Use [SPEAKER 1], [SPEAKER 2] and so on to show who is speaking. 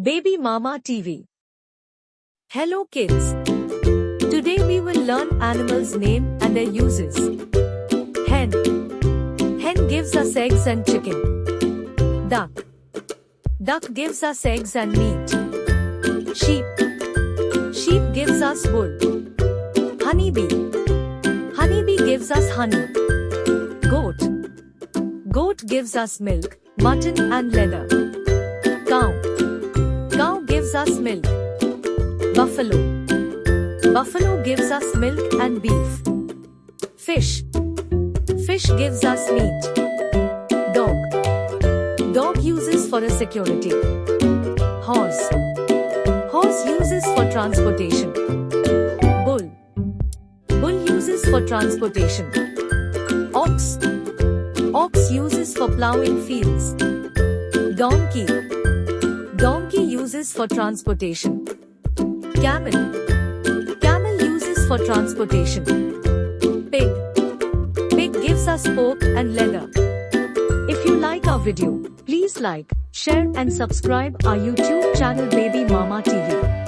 [SPEAKER 1] Baby Mama TV. Hello kids. Today we will learn animals' name and their uses. Hen. Hen gives us eggs and chicken. Duck. Duck gives us eggs and meat. Sheep. Sheep gives us wool. Honeybee. Honeybee gives us honey. Goat. Goat gives us milk, mutton and leather. Cow. Cow gives us milk. Buffalo. Buffalo gives us milk and beef. Fish. Fish gives us meat. Dog. Dog uses for a security. Horse. Horse uses for transportation. Bull. Bull uses for transportation. Ox. Ox uses for plowing fields. Donkey. Donkey uses for transportation. Camel. Camel uses for transportation. Pig. Pig gives us pork and leather. If you like our video, please like, share and subscribe our YouTube channel Baby Mama TV.